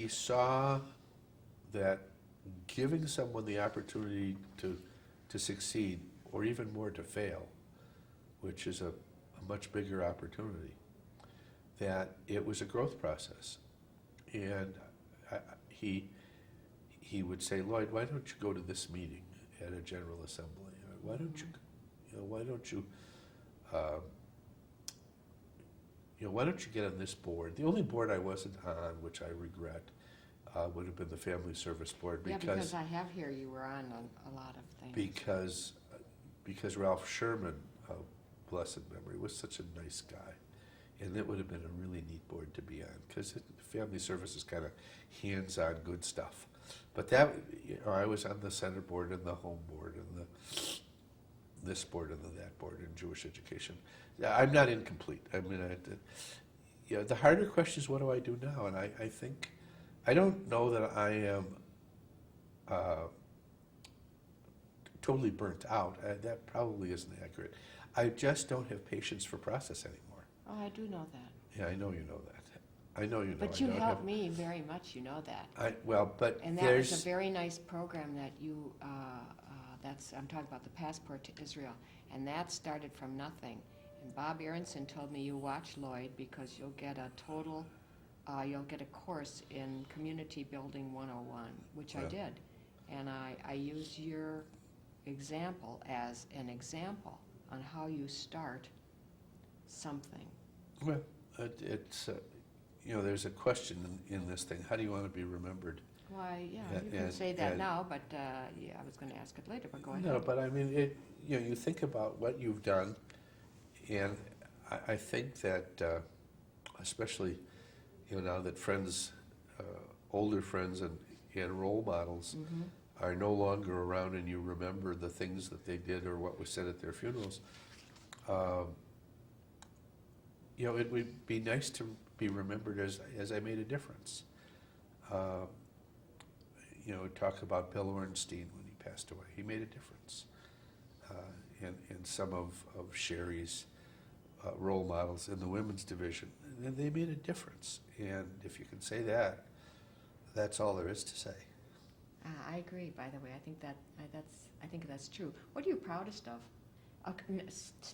saw that giving someone the opportunity to succeed, or even more to fail, which is a much bigger opportunity, that it was a growth process. And he would say, Lloyd, why don't you go to this meeting at a General Assembly? Or why don't you get on this board? The only board I wasn't on, which I regret, would have been the Family Service Board, because I have here you were on a lot of things. because Ralph Sherman, of blessed memory, was such a nice guy. And it would have been a really neat board to be on, because family service is kind of hands-on good stuff. But I was on the Center Board and the Home Board and this board and that board in Jewish education. I'm not incomplete. I mean, the harder question is, what do I do now? And I think, I don't know that I am totally burnt out. That probably isn't accurate. I just don't have patience for process anymore. Oh, I do know that. Yeah, I know you know that. I know you know. But I you don't helped have- me very much, you know that. But And that there's. was a very nice program that you, I'm talking about the Passport to Israel, and that started from nothing. And Bob Aronson told me you watch Lloyd because you'll get a course in Community Building 101, which I Yeah. did. And I used your example as an example on how you start something. Well, it's, there's a question in this thing. How do you want to be remembered? Why, yeah, Yeah, you can and- say that and- now, but, yeah, I was gonna ask it later, but go ahead. No, but I mean, you think about what you've done, and I think that, especially, now that friends, older friends and role models Mhm. are no longer around and you remember the things that they did or what was said at their funerals, it would be nice to be remembered as I made a difference. Talk about Bill Ornstein when he passed away. He made a difference. In some of Sherry's role models in the women's division, and they made a difference. And if you can say that, that's all there is to say. I agree, by the way, I think that's true. What are you proudest of?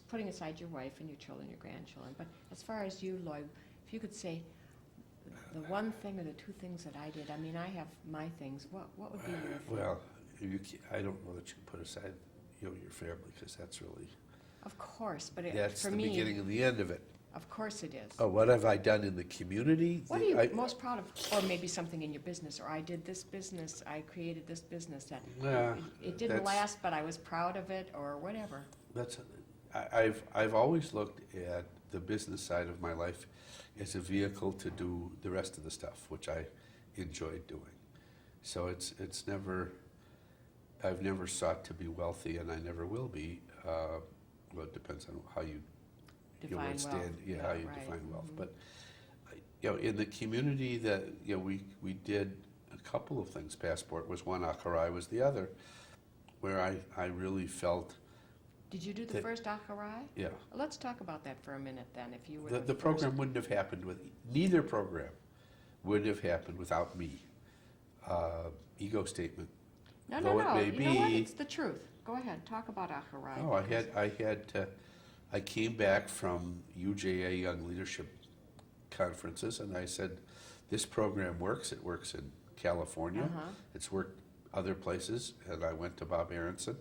Putting aside your wife and your children, your grandchildren, but as far as you, Lloyd, if you could say the one thing or the two things that I did, I mean, I have my things, what would be your thing? Well, I don't know that you can put aside, your family, because that's really, Of course, but that's for the me, beginning and the end of it. of course it is. Oh, what have I done in the community? What are you most proud of? Or maybe something in your business, or I did this business, I created this business that Yeah, it didn't that's- last, but I was proud of it, or whatever. I've always looked at the business side of my life as a vehicle to do the rest of the stuff, which I enjoyed doing. So it's never, I've never sought to be wealthy, and I never will be. Well, it depends on how you Define what wealth. stand, Yeah, how you right. define wealth. Mhm. But in the community that we did a couple of things. Passport was one, Akarai was the other, where I really felt. Did you do the that- first Akarai? Yeah. Let's talk about that for a minute then, if you were The first. program wouldn't have happened neither program would have happened without me. Ego statement. No, though no, it no, may you know what, be- it's the truth. Go ahead, talk about Akarai. Oh, because- I came back from UJA Young Leadership Conferences, and I said, this program works. It works in California. Uh-huh. It's worked other places, and I went to Bob Aronson,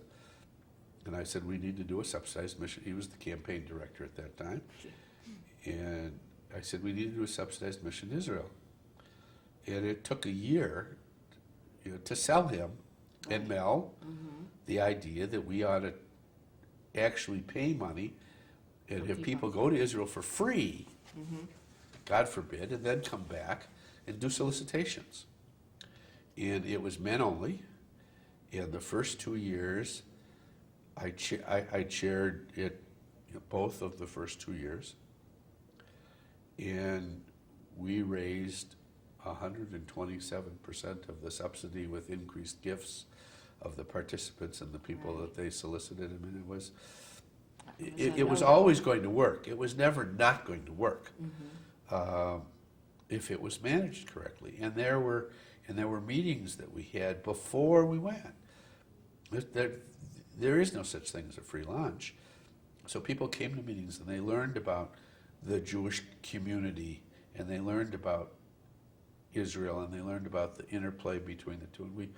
and I said, we need to do a subsidized mission. He was the campaign director at that time. And I said, we need to do a subsidized mission to Israel. And it took a year to sell him and Right. Mel Mhm. the idea that we ought to actually pay money and For have people. people go to Israel for free, Mhm. God forbid, and then come back and do solicitations. And it was men only. In the first 2 years, I chaired it, both of the first 2 years. And we raised 127% of the subsidy with increased gifts of the participants and the people that they solicited. I mean, it was always going to work. It was never not going to work if it was managed correctly. And there were meetings that we had before we went. There is no such thing as a free lunch. So people came to meetings and they learned about the Jewish community, and they learned about Israel, and they learned about the interplay between the two. And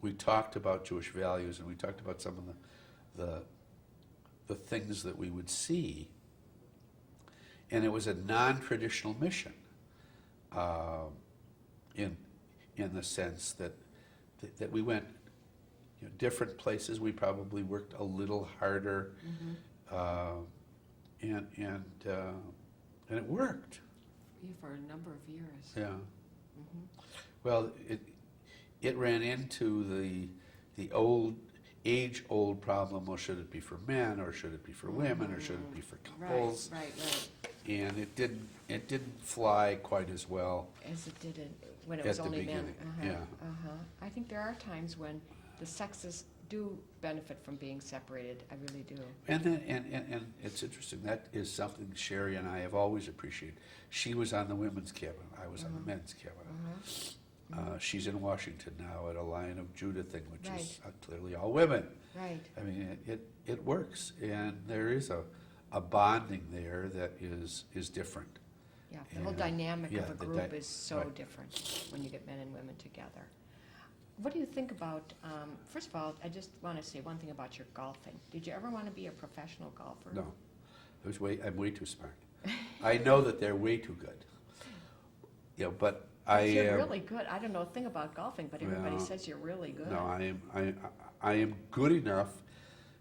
we talked about Jewish values, and we talked about some of the things that we would see. And it was a non-traditional mission, in the sense that we went different places. We probably worked a little harder, and it worked. For a number of years. Yeah. Mhm. Well, it ran into the age-old problem. Well, should it be for men, or should it be for women, or should it be for couples? Right. And it didn't fly quite as well. As it did when it At was the only men. beginning, yeah. I think there are times when the sexes do benefit from being separated. I really do. And then, and it's interesting, that is something Sherry and I have always appreciated. She was on the women's cabinet, I was on the men's cabinet. She's in Washington now at a Lion of Judah thing, which is clearly all women. Right. I mean, it works, and there is a bonding there that is different. Yeah, the whole dynamic of a the group is so right. different when you get men and women together. What do you think about, first of all, I just want to say one thing about your golfing. Did you ever want to be a professional golfer? No, I'm way too smart. I know that they're way too good. You know, but You're really good. I don't know a thing about golfing, but everybody says you're really good. No, I am good enough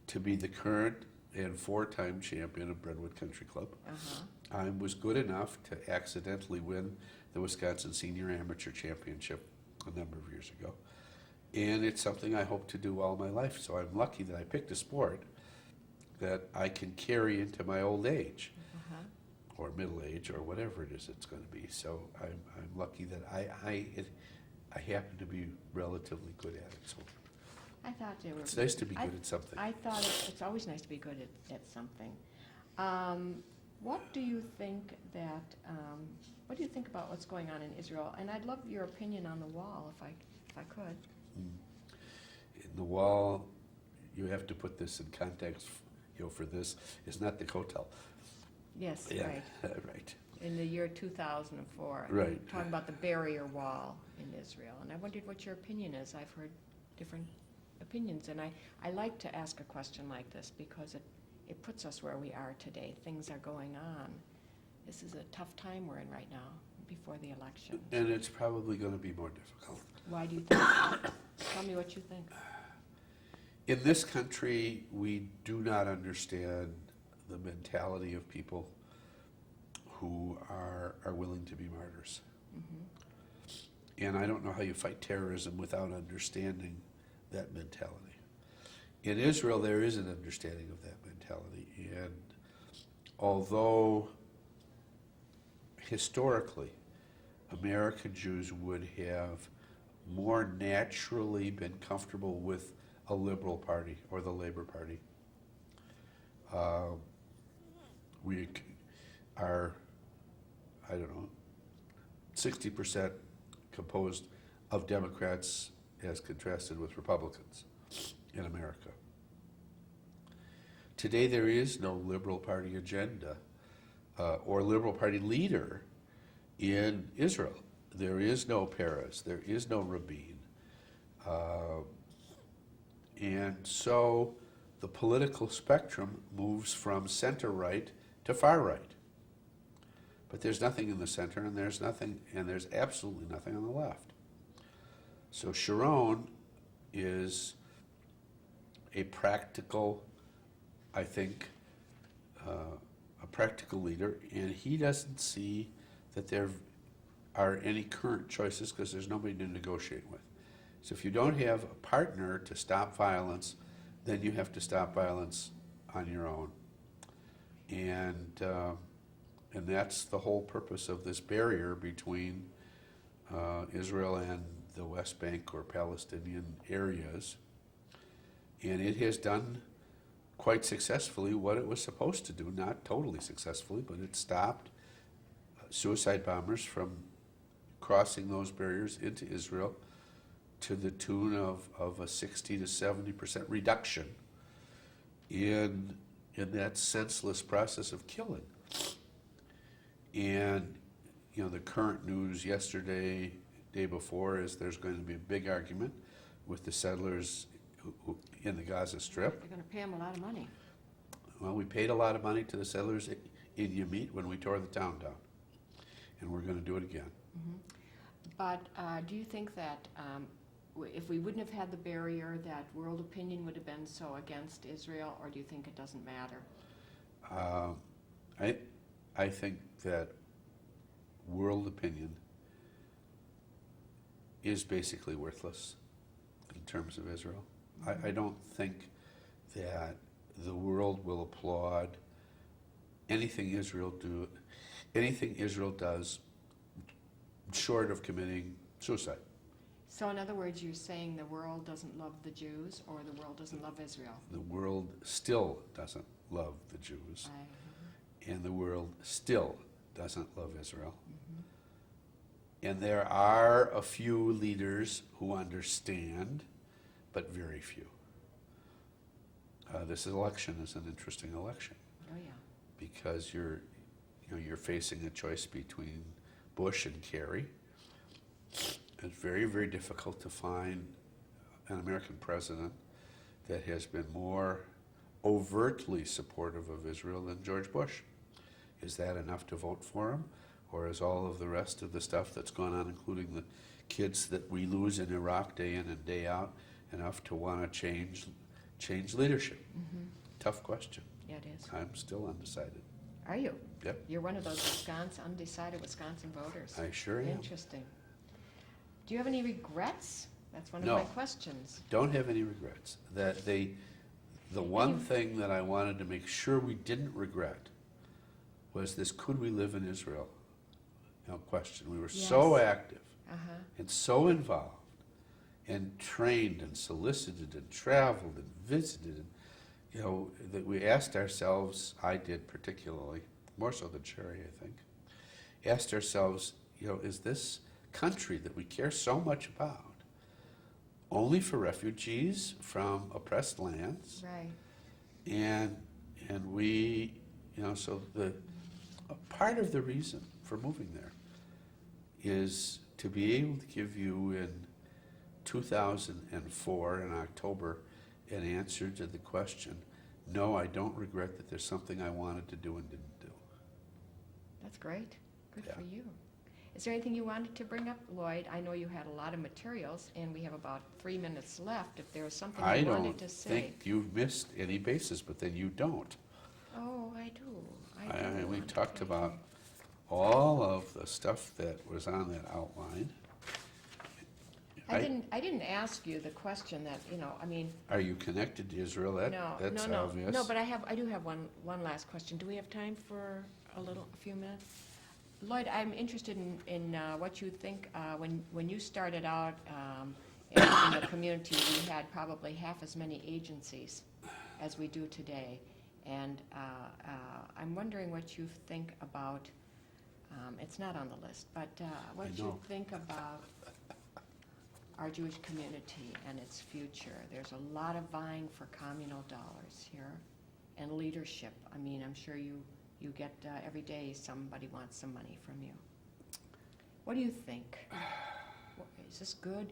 to be the current and 4-time champion of Brentwood Country Club. I was good enough to accidentally win the Wisconsin Senior Amateur Championship a number of years ago. And it's something I hope to do all my life. So I'm lucky that I picked a sport that I can carry into my old age or middle age or whatever it is it's going to be. So I'm lucky that I happen to be relatively good at it. So I thought you were. it's nice to be good at something. I thought it's always nice to be good at something. What do you think that? What do you think about what's going on in Israel? And I'd love your opinion on the wall, if I could. In the wall, you have to put this in context. For this, is not the hotel. Yes, Yeah, right. right. In the year 2004, Right. talking about the barrier wall in Israel, and I wondered what your opinion is. I've heard different opinions, and I like to ask a question like this because it puts us where we are today. Things are going on. This is a tough time we're in right now before the election. And it's probably going to be more difficult. Why do you think? Tell me what you think. In this country, we do not understand the mentality of people who are willing to be martyrs. And I don't know how you fight terrorism without understanding that mentality. In Israel, there is an understanding of that mentality. And although historically, American Jews would have more naturally been comfortable with a liberal party or the Labor Party. We are, 60% composed of Democrats as contrasted with Republicans in America. Today there is no Liberal Party agenda or Liberal Party leader in Israel. There is no Peres, there is no Rabin. And so the political spectrum moves from center-right to far-right. But there's nothing in the center, and there's absolutely nothing on the left. So Sharon is a practical, I think, a practical leader, and he doesn't see that there are any current choices because there's nobody to negotiate with. So if you don't have a partner to stop violence, then you have to stop violence on your own. And that's the whole purpose of this barrier between Israel and the West Bank or Palestinian areas. And it has done quite successfully what it was supposed to do, not totally successfully, but it stopped suicide bombers from crossing those barriers into Israel to the tune of a 60 to 70% reduction in that senseless process of killing. And the current news yesterday, day before, is there's going to be a big argument with the settlers who in the Gaza Strip. They're going to pay them a lot of money. Well, we paid a lot of money to the settlers in Yamit when we tore the town down, and we're going to do it again. But do you think that if we wouldn't have had the barrier, that world opinion would have been so against Israel, or do you think it doesn't matter? I think that world opinion is basically worthless in terms of Israel. I don't think that the world will applaud anything Israel does short of committing suicide. So in other words, you're saying the world doesn't love the Jews, or the world doesn't love Israel? The world still doesn't love the Jews, I, and the world still doesn't love Israel. mhm. And there are a few leaders who understand, but very few. This election is an interesting election Oh, yeah. because you're facing a choice between Bush and Kerry. It's very, very difficult to find an American president that has been more overtly supportive of Israel than George Bush. Is that enough to vote for him? Or is all of the rest of the stuff that's going on, including the kids that we lose in Iraq day in and day out, enough to want to change leadership? Mm-hmm. Tough question. Yeah, it is. I'm still undecided. Are you? Yep, You're one of those undecided Wisconsin voters. I sure am. Interesting. Do you have any regrets? That's one of No. my questions. Don't have any regrets. The one thing that I wanted to make sure we didn't regret was this: could we live in Israel? Question. We were so Yes. active Uh-huh. and so involved and trained and solicited and traveled and visited, and, that we asked ourselves, I did particularly, more so than Sherry, I think, asked ourselves, is this country that we care so much about only for refugees from oppressed lands? Right. And we, so a part of the reason for moving there is to be able to give you in 2004 in October an answer to the question, no, I don't regret that there's something I wanted to do and didn't do. That's great. Good Yeah. for you. Is there anything you wanted to bring up, Lloyd? I know you had a lot of materials, and we have about 3 minutes left. If there was something I you don't wanted to say. think you've missed any bases, but then you don't. Oh, I do. We want to talked say about that. all of the stuff that was on that outline. I didn't ask you the question that, Are you connected to Israel? That's no, obvious. no, but I do have one last question. Do we have time for a few minutes? Lloyd, I'm interested in what you think, when you started out in the community, we had probably half as many agencies as we do today. And I'm wondering what you think about, it's not on the list, but what you think about our Jewish community and its future. There's a lot of vying for communal dollars here and leadership. I'm sure you get every day somebody wants some money from you. What do you think? Is this good?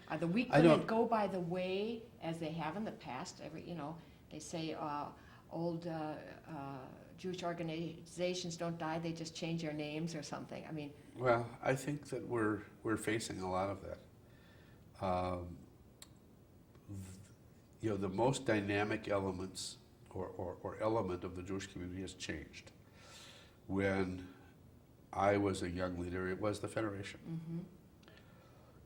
Are the weak going to go by the way as they have in the past? They say old Jewish organizations don't die; they just change their names or something. Well, I think that we're facing a lot of that. The most dynamic elements or element of the Jewish community has changed. When I was a young leader, it was the Federation. Mm-hmm.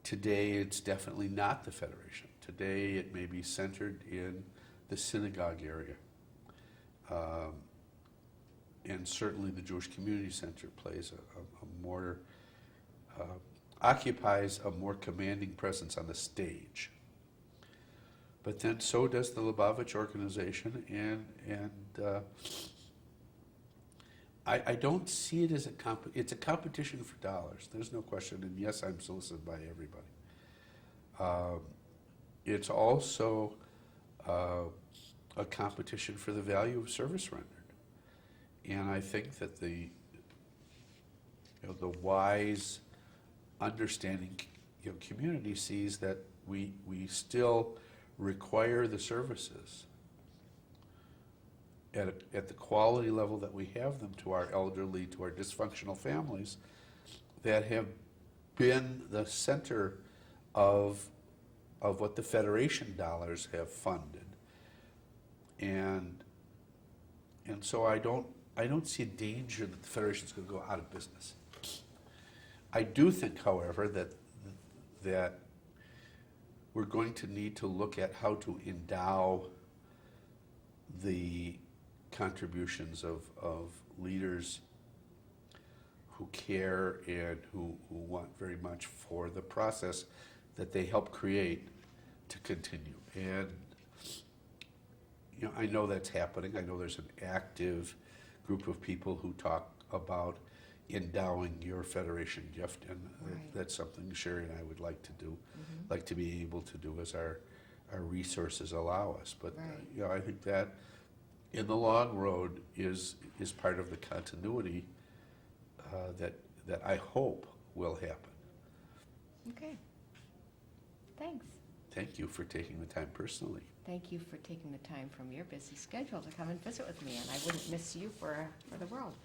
Today, it's definitely not the Federation. Today, it may be centered in the synagogue area. And certainly the Jewish Community Center plays a more, occupies a more commanding presence on the stage. But then so does the Lubavitch organization, and I don't see it as it's a competition for dollars. There's no question, and yes, I'm solicited by everybody. It's also a competition for the value of service rendered. And I think that the wise, understanding community sees that we still require the services at the quality level that we have them to our elderly, to our dysfunctional families that have been the center of what the Federation dollars have funded. And so I don't see a danger that the Federation's going to go out of business. I do think, however, that we're going to need to look at how to endow the contributions of leaders who care and who want very much for the process that they help create to continue. And I know that's happening. I know there's an active group of people who talk about endowing your federation gift, and Right. that's something Sherry and I would like to do, Mhm. like to be able to do as our resources allow us. But Right. I think that in the long road is part of the continuity that I hope will happen. Okay. Thanks. Thank you for taking the time personally. Thank you for taking the time from your busy schedule to come and visit with me, and I wouldn't miss you for the world.